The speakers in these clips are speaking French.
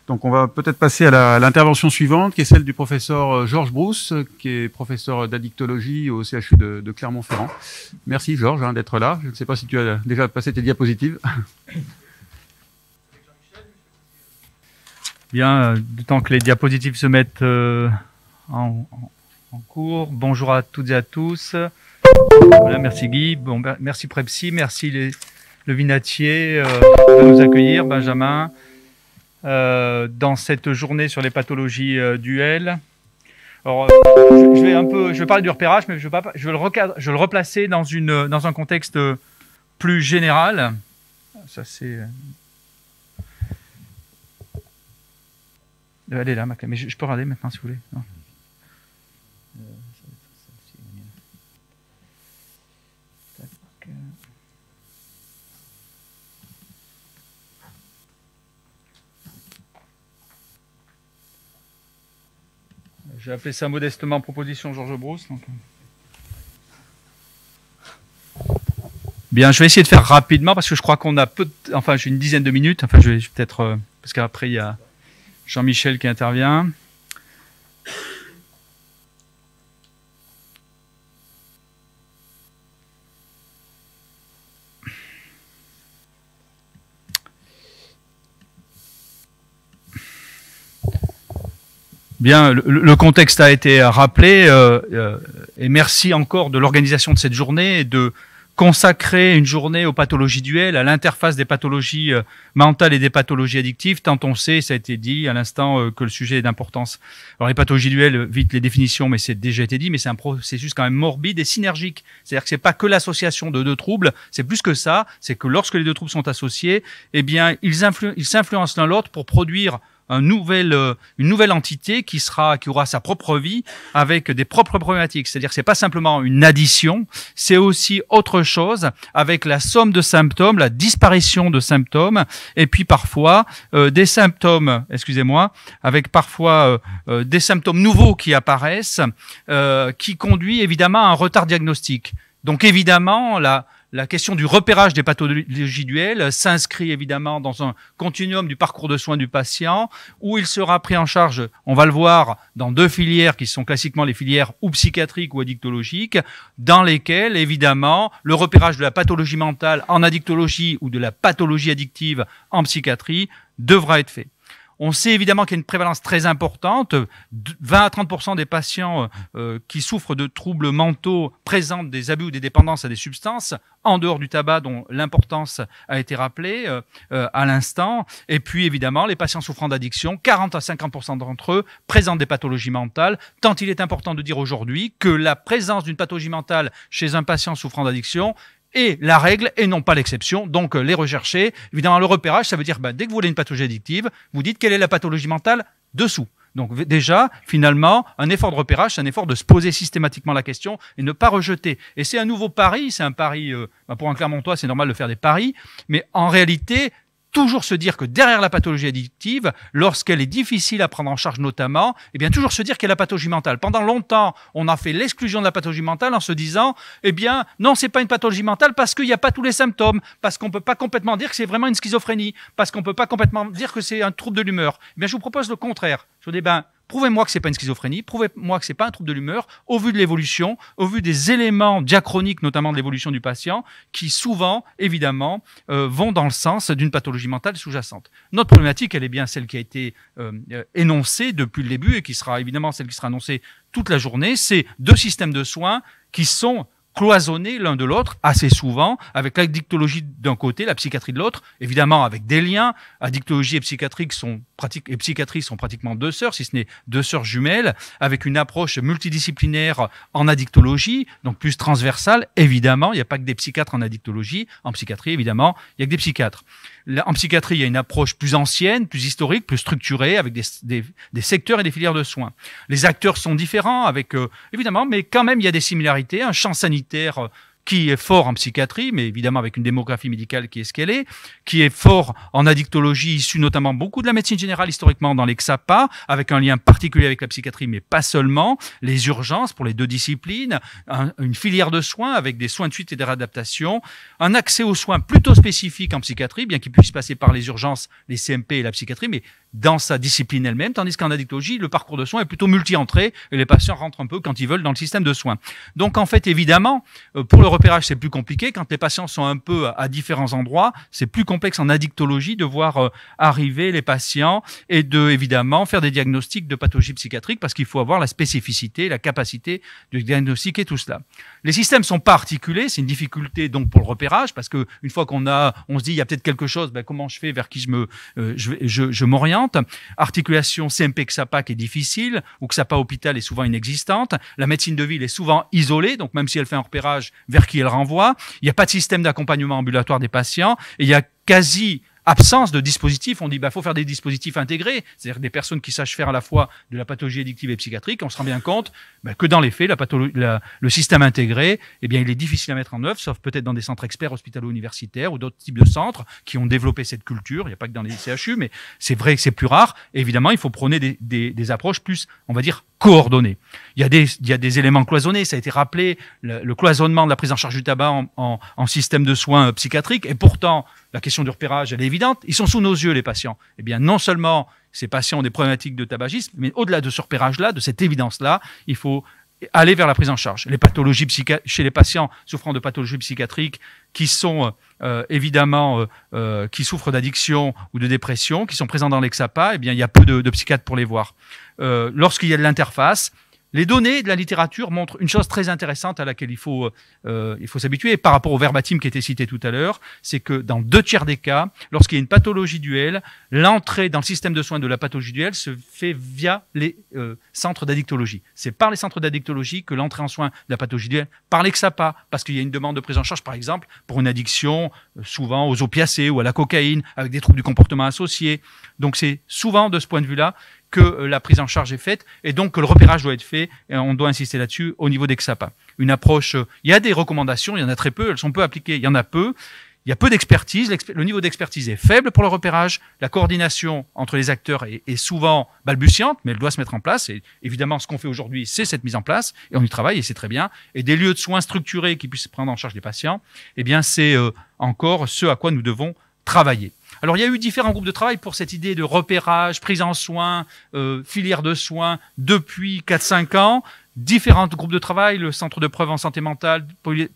Donc on va peut-être passer à l'intervention suivante, qui est celle du professeur Georges Brousse, qui est professeur d'addictologie au CHU de Clermont-Ferrand. Merci Georges d'être là. Je ne sais pas si tu as déjà passé tes diapositives. Bien, du temps que les diapositives se mettent en cours. Bonjour à toutes et à tous. Voilà, merci Guy, bon, merci Prepsi, merci le Vinatier de nous accueillir, Benjamin, dans cette journée sur les pathologies duel. Alors, je vais parler du repérage, mais je vais le replacer dans un contexte plus général. Ça c'est. Elle est là, ma clé. Mais je peux regarder maintenant si vous voulez. Non. J'ai appelé ça modestement proposition Georges Brousse. Donc. Bien, je vais essayer de faire rapidement parce que je crois qu'on a j'ai une dizaine de minutes. Enfin, je vais peut-être parce qu'après il y a Jean-Michel qui intervient. Bien, le contexte a été rappelé et merci encore de l'organisation de cette journée et de consacrer une journée aux pathologies duel, à l'interface des pathologies mentales et des pathologies addictives, tant on sait, ça a été dit à l'instant, que le sujet est d'importance. Alors les pathologies duel, vite les définitions, mais c'est déjà été dit, mais c'est un processus quand même morbide et synergique. C'est-à-dire que c'est pas que l'association de deux troubles, c'est plus que ça, c'est que lorsque les deux troubles sont associés, eh bien ils s'influencent l'un l'autre pour produire une nouvelle entité qui aura sa propre vie avec des propres problématiques. C'est-à-dire que c'est pas simplement une addition, c'est aussi autre chose avec la somme de symptômes, la disparition de symptômes et puis parfois des symptômes, avec parfois des symptômes nouveaux qui apparaissent, qui conduit évidemment à un retard diagnostique. Donc évidemment, la question du repérage des pathologies duel s'inscrit évidemment dans un continuum du parcours de soins du patient où il sera pris en charge, on va le voir, dans deux filières qui sont classiquement les filières ou psychiatriques ou addictologiques, dans lesquelles évidemment le repérage de la pathologie mentale en addictologie ou de la pathologie addictive en psychiatrie devra être fait. On sait évidemment qu'il y a une prévalence très importante. 20 à 30% des patients qui souffrent de troubles mentaux présentent des abus ou des dépendances à des substances, en dehors du tabac dont l'importance a été rappelée à l'instant. Et puis évidemment, les patients souffrant d'addiction, 40 à 50% d'entre eux présentent des pathologies mentales, tant il est important de dire aujourd'hui que la présence d'une pathologie mentale chez un patient souffrant d'addiction est la règle et non pas l'exception. Donc les rechercher. Évidemment, le repérage, ça veut dire dès que vous voulez une pathologie addictive, vous dites quelle est la pathologie mentale dessous. Donc déjà, finalement, un effort de repérage, c'est un effort de se poser systématiquement la question et ne pas rejeter. Et c'est un nouveau pari, c'est un pari, pour un Clermontois, c'est normal de faire des paris, mais en réalité, toujours se dire que derrière la pathologie addictive, lorsqu'elle est difficile à prendre en charge notamment, eh bien toujours se dire qu'il y a la pathologie mentale. Pendant longtemps, on a fait l'exclusion de la pathologie mentale en se disant, eh bien non, c'est pas une pathologie mentale parce qu'il n'y a pas tous les symptômes, parce qu'on peut pas complètement dire que c'est vraiment une schizophrénie, parce qu'on peut pas complètement dire que c'est un trouble de l'humeur. Eh bien je vous propose le contraire. Je dis, prouvez-moi que c'est pas une schizophrénie, prouvez-moi que c'est pas un trouble de l'humeur, au vu de l'évolution, au vu des éléments diachroniques, notamment de l'évolution du patient, qui souvent, évidemment, vont dans le sens d'une pathologie mentale sous-jacente. Notre problématique, elle est bien celle qui a été énoncée depuis le début et qui sera évidemment celle qui sera annoncée toute la journée, c'est deux systèmes de soins qui sont cloisonnés l'un de l'autre assez souvent, avec l'addictologie d'un côté, la psychiatrie de l'autre, évidemment avec des liens. Addictologie et psychiatrie sont pratiquement deux sœurs, si ce n'est deux sœurs jumelles, avec une approche multidisciplinaire en addictologie, donc plus transversale. Évidemment, il n'y a pas que des psychiatres en addictologie. En psychiatrie, évidemment, il n'y a que des psychiatres. En psychiatrie, il y a une approche plus ancienne, plus historique, plus structurée, avec des secteurs et des filières de soins. Les acteurs sont différents, évidemment, mais quand même, il y a des similarités. Un champ sanitaire qui est fort en psychiatrie, mais évidemment avec une démographie médicale qui est ce qu'elle est, qui est fort en addictologie, issu notamment beaucoup de la médecine générale historiquement dans les XAPA, avec un lien particulier avec la psychiatrie, mais pas seulement, les urgences pour les deux disciplines, une filière de soins avec des soins de suite et des réadaptations, un accès aux soins plutôt spécifiques en psychiatrie, bien qu'il puisse passer par les urgences, les CMP et la psychiatrie, mais dans sa discipline elle-même, tandis qu'en addictologie, le parcours de soins est plutôt multi-entrée et les patients rentrent un peu quand ils veulent dans le système de soins. Donc en fait, évidemment, pour le repérage, c'est plus compliqué. Quand les patients sont un peu à différents endroits, c'est plus complexe en addictologie de voir arriver les patients et de, évidemment, faire des diagnostics de pathologie psychiatrique parce qu'il faut avoir la spécificité, la capacité de diagnostiquer tout cela. Les systèmes sont pas articulés, c'est une difficulté donc pour le repérage parce que une fois on se dit il y a peut-être quelque chose, ben, comment je fais, vers qui je m'oriente. Articulation CMP-XAPA qui est difficile ou XAPA hôpital est souvent inexistante. La médecine de ville est souvent isolée, donc même si elle fait un repérage, vers qui elle renvoie. Il n'y a pas de système d'accompagnement ambulatoire des patients et il y a quasi absence de dispositifs. On dit faut faire des dispositifs intégrés, c'est-à-dire des personnes qui sachent faire à la fois de la pathologie addictive et psychiatrique. On se rend bien compte que dans les faits, le système intégré, il est difficile à mettre en œuvre, sauf peut-être dans des centres experts hospitalo-universitaires ou d'autres types de centres qui ont développé cette culture. Il n'y a pas que dans les CHU, mais c'est vrai que c'est plus rare. Et évidemment, il faut prôner des approches plus, on va dire, coordonnées. Il y a des éléments cloisonnés. Ça a été rappelé, le cloisonnement de la prise en charge du tabac en système de soins psychiatriques. Et pourtant, la question du repérage, elle est évidente. Ils sont sous nos yeux, les patients. Non seulement ces patients ont des problématiques de tabagisme, mais au-delà de ce repérage-là, de cette évidence-là, il faut aller vers la prise en charge. Les pathologies chez les patients souffrant de pathologies psychiatriques qui sont évidemment qui souffrent d'addiction ou de dépression, qui sont présents dans l'EXAPA, il y a peu de psychiatres pour les voir. Lorsqu'il y a de l'interface, les données de la littérature montrent une chose très intéressante à laquelle il faut s'habituer par rapport au verbatim qui était cité tout à l'heure, c'est que dans 2/3 des cas, lorsqu'il y a une pathologie duelle, l'entrée dans le système de soins de la pathologie duelle se fait via les centres d'addictologie. C'est par les centres d'addictologie que l'entrée en soins de la pathologie duelle, par l'EXAPA, parce qu'il y a une demande de prise en charge, par exemple, pour une addiction, souvent aux opiacés ou à la cocaïne, avec des troubles du comportement associés. Donc c'est souvent de ce point de vue-là que la prise en charge est faite et donc que le repérage doit être fait et on doit insister là-dessus au niveau des XAPA. Une approche, il y a des recommandations, il y en a très peu, elles sont peu appliquées, il y en a peu. Il y a peu d'expertise, le niveau d'expertise est faible pour le repérage, la coordination entre les acteurs est souvent balbutiante, mais elle doit se mettre en place. Et évidemment, ce qu'on fait aujourd'hui, c'est cette mise en place, et on y travaille, et c'est très bien. Et des lieux de soins structurés qui puissent prendre en charge les patients, c'est encore ce à quoi nous devons travailler. Alors, il y a eu différents groupes de travail pour cette idée de repérage, prise en soins, filière de soins depuis 4-5 ans. Différents groupes de travail, le centre de preuve en santé mentale,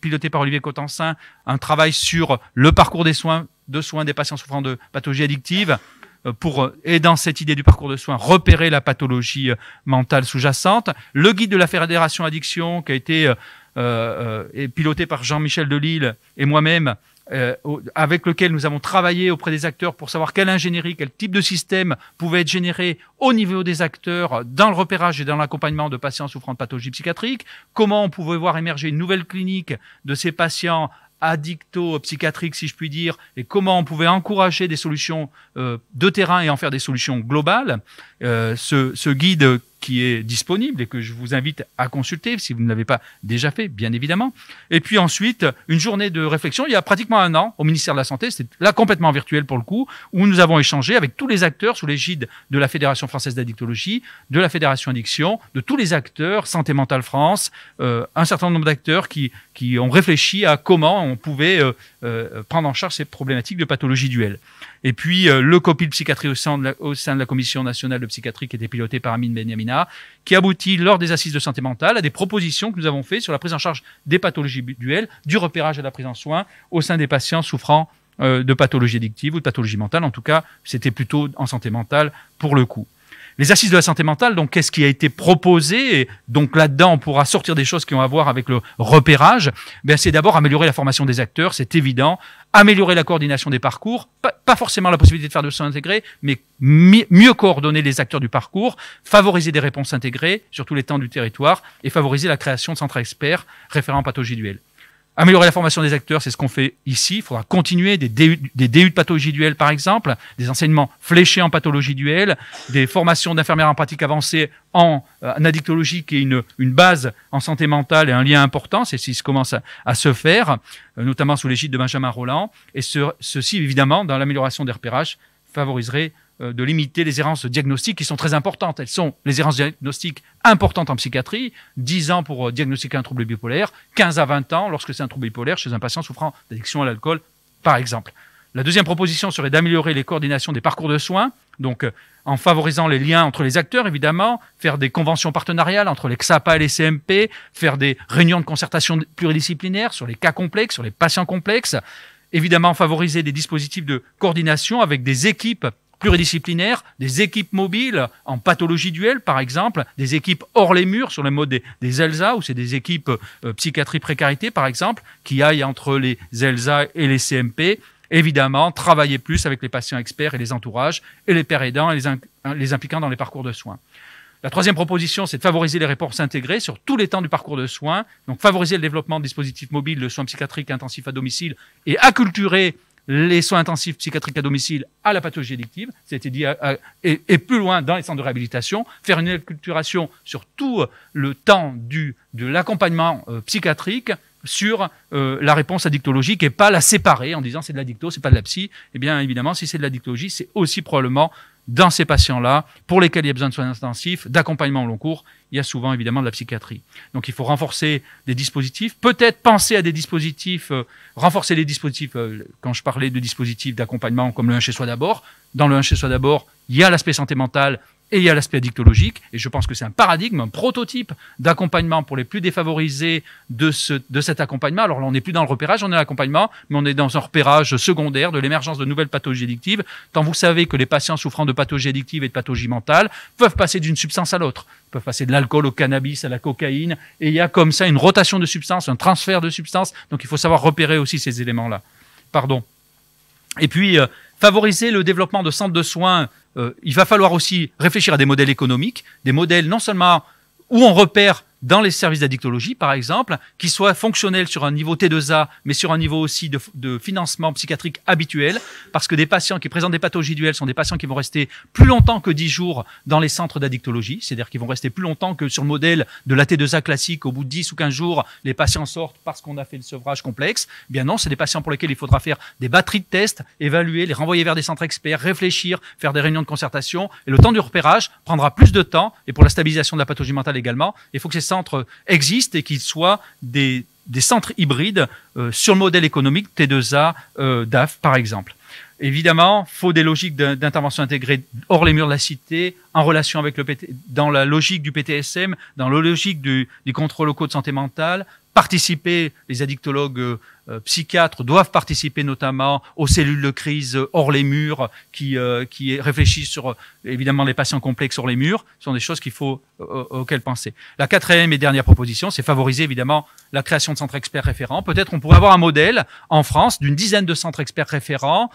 piloté par Olivier Cotensin, un travail sur le parcours des soins des patients souffrant de pathologies addictives, et dans cette idée du parcours de soins, repérer la pathologie mentale sous-jacente. Le guide de la Fédération Addiction, qui a été piloté par Jean-Michel Delille et moi-même, avec lequel nous avons travaillé auprès des acteurs pour savoir quelle ingénierie, quel type de système pouvait être généré au niveau des acteurs dans le repérage et dans l'accompagnement de patients souffrant de pathologies psychiatriques, comment on pouvait voir émerger une nouvelle clinique de ces patients addicto-psychiatriques, si je puis dire, et comment on pouvait encourager des solutions de terrain et en faire des solutions globales. Ce guide qui est disponible et que je vous invite à consulter si vous ne l'avez pas déjà fait, bien évidemment. Et puis ensuite, une journée de réflexion, il y a pratiquement 1 an, au ministère de la Santé, c'était là complètement virtuel pour le coup, où nous avons échangé avec tous les acteurs sous l'égide de la Fédération française d'addictologie, de la Fédération Addiction, de tous les acteurs, Santé Mentale France, un certain nombre d'acteurs qui ont réfléchi à comment on pouvait prendre en charge ces problématiques de pathologie duelle. Et puis, le COPIL psychiatrie au sein de la Commission nationale de psychiatrie qui était pilotée par Amine Benyamina, qui aboutit lors des assises de santé mentale à des propositions que nous avons faites sur la prise en charge des pathologies duelles, du repérage à la prise en soins au sein des patients souffrant de pathologies addictives ou de pathologies mentales. En tout cas, c'était plutôt en santé mentale pour le coup. Les assises de la santé mentale, donc qu'est-ce qui a été proposé? Et donc là-dedans, on pourra sortir des choses qui ont à voir avec le repérage. C'est d'abord améliorer la formation des acteurs, c'est évident. Améliorer la coordination des parcours, pas forcément la possibilité de faire de soins intégrés, mais mieux coordonner les acteurs du parcours, favoriser des réponses intégrées sur tous les temps du territoire et favoriser la création de centres experts référents en pathologie duelle. Améliorer la formation des acteurs, c'est ce qu'on fait ici. Il faudra continuer des DU de pathologie duelle, par exemple, des enseignements fléchés en pathologie duelle, des formations d'infirmières en pratique avancée en addictologie, qui est une base en santé mentale et un lien important. C'est ce qui commence à se faire, notamment sous l'égide de Benjamin Rolland. Et ceci, évidemment, dans l'amélioration des repérages, favoriserait de limiter les errances diagnostiques qui sont très importantes. Elles sont les errances diagnostiques importantes en psychiatrie, 10 ans pour diagnostiquer un trouble bipolaire, 15 à 20 ans lorsque c'est un trouble bipolaire chez un patient souffrant d'addiction à l'alcool, par exemple. La deuxième proposition serait d'améliorer les coordinations des parcours de soins, donc en favorisant les liens entre les acteurs, évidemment, faire des conventions partenariales entre les XAPA et les CMP, faire des réunions de concertation pluridisciplinaires sur les cas complexes, sur les patients complexes, évidemment favoriser des dispositifs de coordination avec des équipes pluridisciplinaires, des équipes mobiles en pathologie duelle, par exemple, des équipes hors les murs sur le mode des ELSA, ou c'est des équipes psychiatrie précarité, par exemple, qui aillent entre les ELSA et les CMP. Évidemment, travailler plus avec les patients experts et les entourages, et les pairs aidants et les impliquant dans les parcours de soins. La troisième proposition, c'est de favoriser les réponses intégrées sur tous les temps du parcours de soins, donc favoriser le développement de dispositifs mobiles de soins psychiatriques intensifs à domicile et acculturer les soins intensifs psychiatriques à domicile à la pathologie addictive, c'était dit, et plus loin dans les centres de réhabilitation, faire une acculturation sur tout le temps de l'accompagnement psychiatrique sur la réponse addictologique et pas la séparer en disant c'est de l'addicto, c'est pas de la psy. Eh bien, évidemment, si c'est de l'addictologie, c'est aussi probablement dans ces patients-là, pour lesquels il y a besoin de soins intensifs, d'accompagnement au long cours, il y a souvent évidemment de la psychiatrie. Donc il faut renforcer des dispositifs, peut-être penser à des dispositifs, renforcer les dispositifs, quand je parlais de dispositifs d'accompagnement comme le 1 chez soi d'abord, dans le 1 chez soi d'abord, il y a l'aspect santé mentale, et il y a l'aspect addictologique, et je pense que c'est un paradigme, un prototype d'accompagnement pour les plus défavorisés de cet accompagnement. Alors là, on n'est plus dans le repérage, on est dans l'accompagnement, mais on est dans un repérage secondaire de l'émergence de nouvelles pathologies addictives. Tant vous savez que les patients souffrant de pathologies addictives et de pathologies mentales peuvent passer d'une substance à l'autre. Ils peuvent passer de l'alcool au cannabis, à la cocaïne, et il y a comme ça une rotation de substances, un transfert de substances, donc il faut savoir repérer aussi ces éléments-là. Pardon. Et puis, favoriser le développement de centres de soins, il va falloir aussi réfléchir à des modèles économiques, des modèles non seulement où on repère dans les services d'addictologie, par exemple, qui soient fonctionnels sur un niveau T2A, mais sur un niveau aussi de financement psychiatrique habituel, parce que des patients qui présentent des pathologies duelles sont des patients qui vont rester plus longtemps que 10 jours dans les centres d'addictologie, c'est-à-dire qu'ils vont rester plus longtemps que sur le modèle de la T2A classique, au bout de 10 ou 15 jours, les patients sortent parce qu'on a fait le sevrage complexe. Eh bien non, c'est des patients pour lesquels il faudra faire des batteries de tests, évaluer, les renvoyer vers des centres experts, réfléchir, faire des réunions de concertation, et le temps du repérage prendra plus de temps, et pour la stabilisation de la pathologie mentale également, il faut que ces centres existent et qu'ils soient des centres hybrides sur le modèle économique T2A DAF, par exemple. Évidemment, il faut des logiques d'intervention intégrée hors les murs de la cité, en relation avec dans la logique du PTSM, dans la logique du contrôle locaux de santé mentale, participer, les addictologues psychiatres doivent participer notamment aux cellules de crise hors les murs qui réfléchissent sur évidemment les patients complexes hors les murs. Ce sont des choses qu'il faut auxquelles penser. La quatrième et dernière proposition, c'est favoriser évidemment la création de centres experts référents. Peut-être on pourrait avoir un modèle en France d'une dizaine de centres experts référents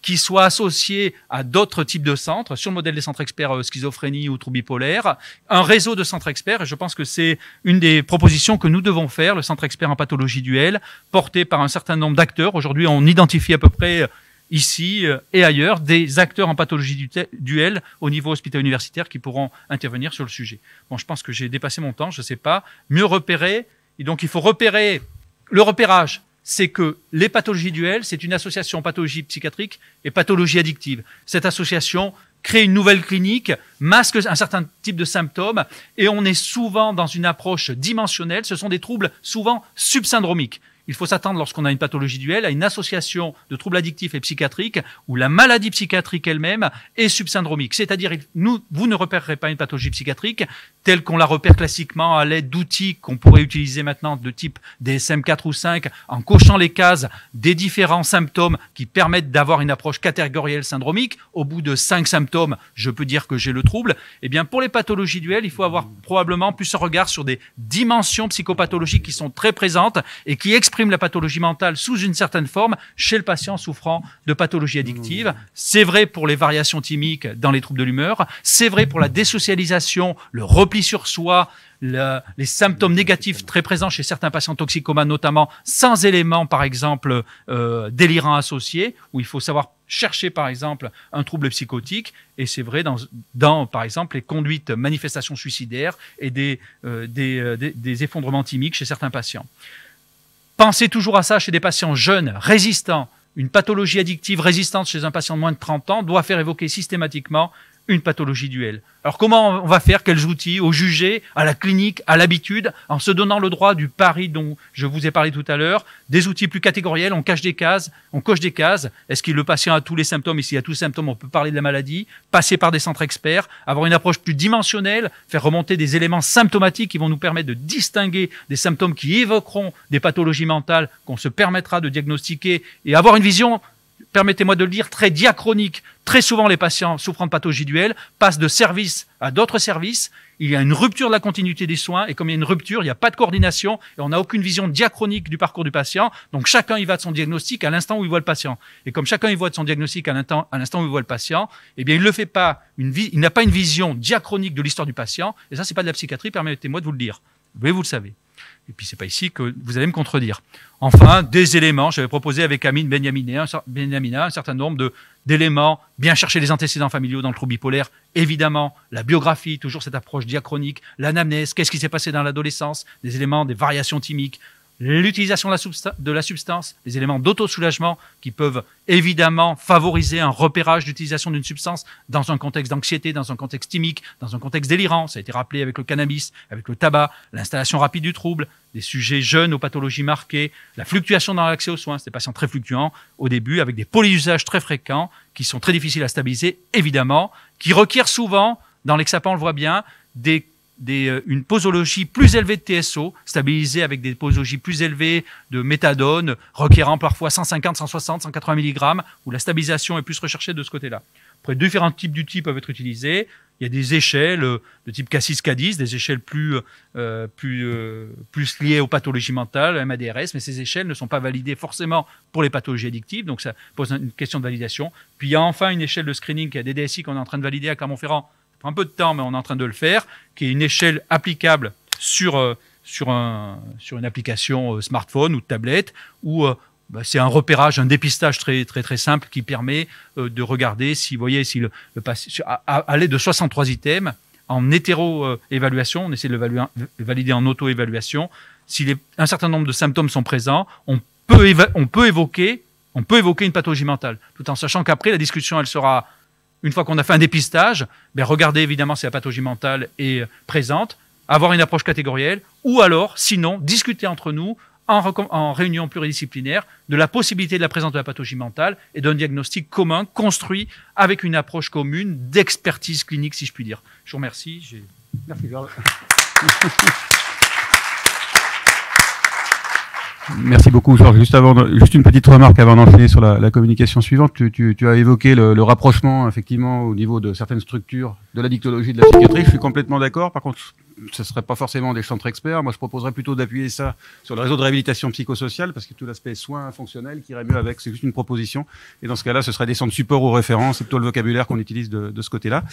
qui soient associés à d'autres types de centres, sur le modèle des centres experts schizophrénie ou troubles bipolaires, un réseau de centres experts, et je pense que c'est une des propositions que nous devons faire, le centre expert en pathologie duelle, porté par un certain nombre d'acteurs. Aujourd'hui, on identifie à peu près ici et ailleurs des acteurs en pathologie duelle au niveau hospitalier universitaire qui pourront intervenir sur le sujet. Bon, je pense que j'ai dépassé mon temps, je ne sais pas. Mieux repérer, et donc il faut repérer le repérage. C'est que les pathologies duelles, c'est une association pathologie psychiatrique et pathologie addictive. Cette association crée une nouvelle clinique, masque un certain type de symptômes, et on est souvent dans une approche dimensionnelle. Ce sont des troubles souvent subsyndromiques. Il faut s'attendre, lorsqu'on a une pathologie duelle, à une association de troubles addictifs et psychiatriques où la maladie psychiatrique elle-même est subsyndromique. C'est-à-dire, vous ne repérerez pas une pathologie psychiatrique telle qu'on la repère classiquement à l'aide d'outils qu'on pourrait utiliser maintenant de type DSM-4 ou 5, en cochant les cases des différents symptômes qui permettent d'avoir une approche catégorielle syndromique. Au bout de 5 symptômes, je peux dire que j'ai le trouble. Eh bien, pour les pathologies duelles, il faut avoir probablement plus un regard sur des dimensions psychopathologiques qui sont très présentes et qui expliquent exprime la pathologie mentale sous une certaine forme chez le patient souffrant de pathologie addictive. C'est vrai pour les variations thymiques dans les troubles de l'humeur, c'est vrai pour la désocialisation, le repli sur soi, les symptômes négatifs très présents chez certains patients toxicomanes, notamment sans éléments, par exemple, délirants associés, où il faut savoir chercher, par exemple, un trouble psychotique. Et c'est vrai dans, par exemple, les conduites manifestations suicidaires et des effondrements thymiques chez certains patients. Pensez toujours à ça chez des patients jeunes, résistants. Une pathologie addictive résistante chez un patient de moins de 30 ans doit faire évoquer systématiquement une pathologie duel. Alors comment on va faire? Quels outils? Au jugé, à la clinique, à l'habitude, en se donnant le droit du pari dont je vous ai parlé tout à l'heure, des outils plus catégoriels, on coche des cases. Est-ce que le patient a tous les symptômes? Et s'il a tous les symptômes, on peut parler de la maladie, passer par des centres experts, avoir une approche plus dimensionnelle, faire remonter des éléments symptomatiques qui vont nous permettre de distinguer des symptômes qui évoqueront des pathologies mentales qu'on se permettra de diagnostiquer et avoir une vision, permettez-moi de le dire, très diachronique. Très souvent, les patients souffrant de pathologie duel passent de services à d'autres services. Il y a une rupture de la continuité des soins. Et comme il y a une rupture, il n'y a pas de coordination. Et on n'a aucune vision diachronique du parcours du patient. Donc, chacun y va de son diagnostic à l'instant où il voit le patient. Et comme chacun y va de son diagnostic à l'instant où il voit le patient, eh bien, il ne fait pas il n'a pas une vision diachronique de l'histoire du patient. Et ça, c'est pas de la psychiatrie, permettez-moi de vous le dire. Mais vous le savez. Et puis, c'est pas ici que vous allez me contredire. Enfin, des éléments. J'avais proposé avec Amine Benyamina un certain nombre d'éléments. Bien chercher les antécédents familiaux dans le trouble bipolaire. Évidemment, la biographie, toujours cette approche diachronique. L'anamnèse, qu'est-ce qui s'est passé dans l'adolescence. Des éléments, des variations thymiques. L'utilisation de la substance, les éléments d'autosoulagement qui peuvent évidemment favoriser un repérage d'utilisation d'une substance dans un contexte d'anxiété, dans un contexte thymique, dans un contexte délirant. Ça a été rappelé avec le cannabis, avec le tabac, l'installation rapide du trouble, des sujets jeunes aux pathologies marquées, la fluctuation dans l'accès aux soins. C'est des patients très fluctuants au début, avec des polyusages très fréquents qui sont très difficiles à stabiliser, évidemment, qui requièrent souvent, dans l'hexapan on le voit bien, une posologie plus élevée de TSO, stabilisée avec des posologies plus élevées de méthadone, requérant parfois 150, 160, 180 mg, où la stabilisation est plus recherchée de ce côté-là. Après, différents types d'outils peuvent être utilisés. Il y a des échelles de type Cassis K10, des échelles plus liées aux pathologies mentales, MADRS, mais ces échelles ne sont pas validées forcément pour les pathologies addictives, donc ça pose une question de validation. Puis il y a enfin une échelle de screening qui est des DSI qu'on est en train de valider à Clermont-Ferrand. Un peu de temps, mais on est en train de le faire, qui est une échelle applicable sur une application smartphone ou tablette, où c'est un repérage, un dépistage très, très, très simple qui permet de regarder si, vous voyez, si le patient, à l'aide de 63 items, en hétéro-évaluation, on essaie de le valider en auto-évaluation, si un certain nombre de symptômes sont présents, on peut évoquer une pathologie mentale, tout en sachant qu'après, la discussion, elle sera... Une fois qu'on a fait un dépistage, regardez évidemment si la pathologie mentale est présente, avoir une approche catégorielle, ou alors, sinon, discuter entre nous en réunion pluridisciplinaire de la possibilité de la présence de la pathologie mentale et d'un diagnostic commun construit avec une approche commune d'expertise clinique, si je puis dire. Je vous remercie. Merci, Georges. Merci beaucoup, Georges. Juste une petite remarque avant d'enchaîner sur la communication suivante. Tu as évoqué le rapprochement, effectivement, au niveau de certaines structures de l'addictologie et de la psychiatrie. Je suis complètement d'accord. Par contre, ce ne serait pas forcément des centres experts. Moi, je proposerais plutôt d'appuyer ça sur le réseau de réhabilitation psychosociale, parce que tout l'aspect soins fonctionnels qui irait mieux avec, c'est juste une proposition. Et dans ce cas-là, ce serait des centres support aux références, c'est plutôt le vocabulaire qu'on utilise de ce côté-là.